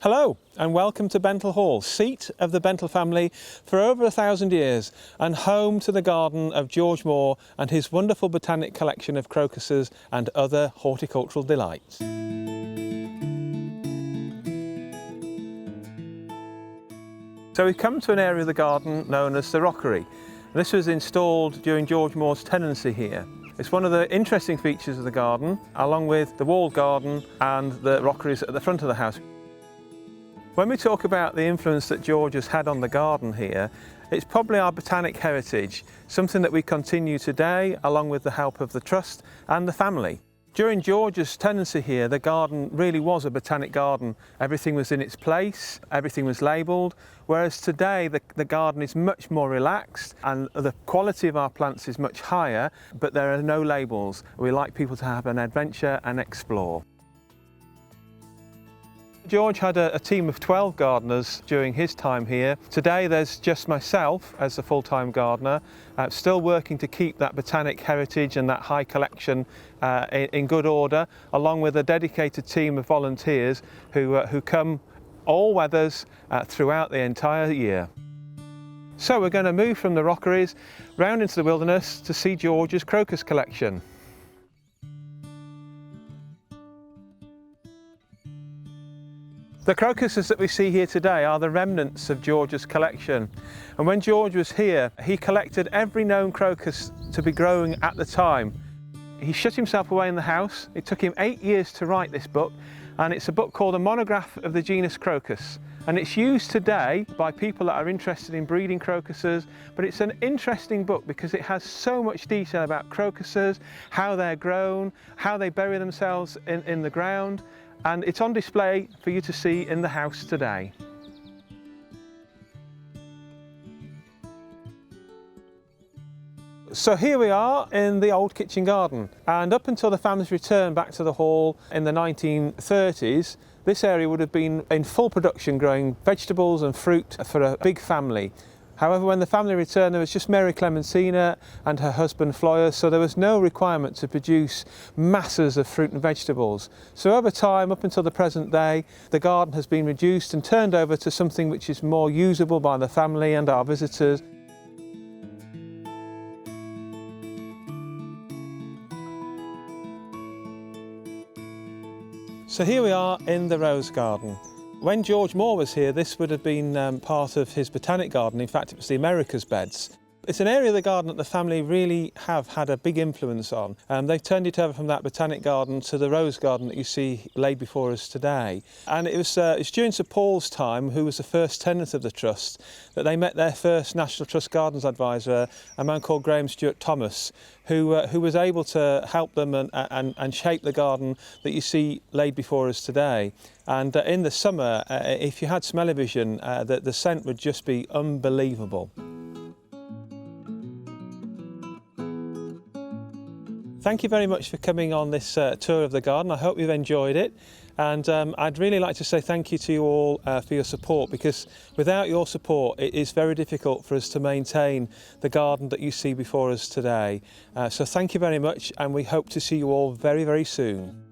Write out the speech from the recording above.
Hello and welcome to Benthall Hall, seat of the Benthall family for over 1,000 years and home to the garden of George Maw and his wonderful botanic collection of crocuses and other horticultural delights. So we've come to an area of the garden known as the rockery. This was installed during George Maw's tenancy here. It's one of the interesting features of the garden, along with the walled garden and the rockeries at the front of the house. When we talk about the influence that George has had on the garden here, it's probably our botanic heritage, something that we continue today along with the help of the Trust and the family. During George's tenancy here, the garden really was a botanic garden. Everything was in its place, everything was labelled, whereas today the garden is much more relaxed and the quality of our plants is much higher, but there are no labels. We like people to have an adventure and explore. George had a team of 12 gardeners during his time here. Today there's just myself as a full-time gardener, still working to keep that botanic heritage and that high collection in good order, along with a dedicated team of volunteers who come all weathers throughout the entire year. So we're going to move from the rockeries round into the wilderness to see George's crocus collection. The crocuses that we see here today are the remnants of George's collection. And when George was here, he collected every known crocus to be growing at the time. He shut himself away in the house. It took him 8 years to write this book, and it's a book called a Monograph of the Genus Crocus. And it's used today by people that are interested in breeding crocuses, but it's an interesting book because it has so much detail about crocuses, how they're grown, how they bury themselves in the ground, and it's on display for you to see in the house today. So here we are in the old kitchen garden, and up until the family's return back to the hall in the 1930s, this area would have been in full production growing vegetables and fruit for a big family. However, when the family returned, there was just Mary Clementina and her husband Floyer, so there was no requirement to produce masses of fruit and vegetables. So over time, up until the present day, the garden has been reduced and turned over to something which is more usable by the family and our visitors. So here we are in the rose garden. When George Maw was here, this would have been part of his botanic garden. In fact, it was the America's beds. It's an area of the garden that the family really have had a big influence on. They've turned it over from that botanic garden to the rose garden that you see laid before us today. And it's during Sir Paul's time, who was the first tenant of the Trust, that they met their first National Trust Gardens advisor, a man called Graham Stuart Thomas, who was able to help them and shape the garden that you see laid before us today. And in the summer, if you had smell-o-vision, the scent would just be unbelievable. Thank you very much for coming on this tour of the garden. I hope you've enjoyed it. And I'd really like to say thank you to you all for your support, because without your support it is very difficult for us to maintain the garden that you see before us today. So thank you very much, and we hope to see you all very, very soon.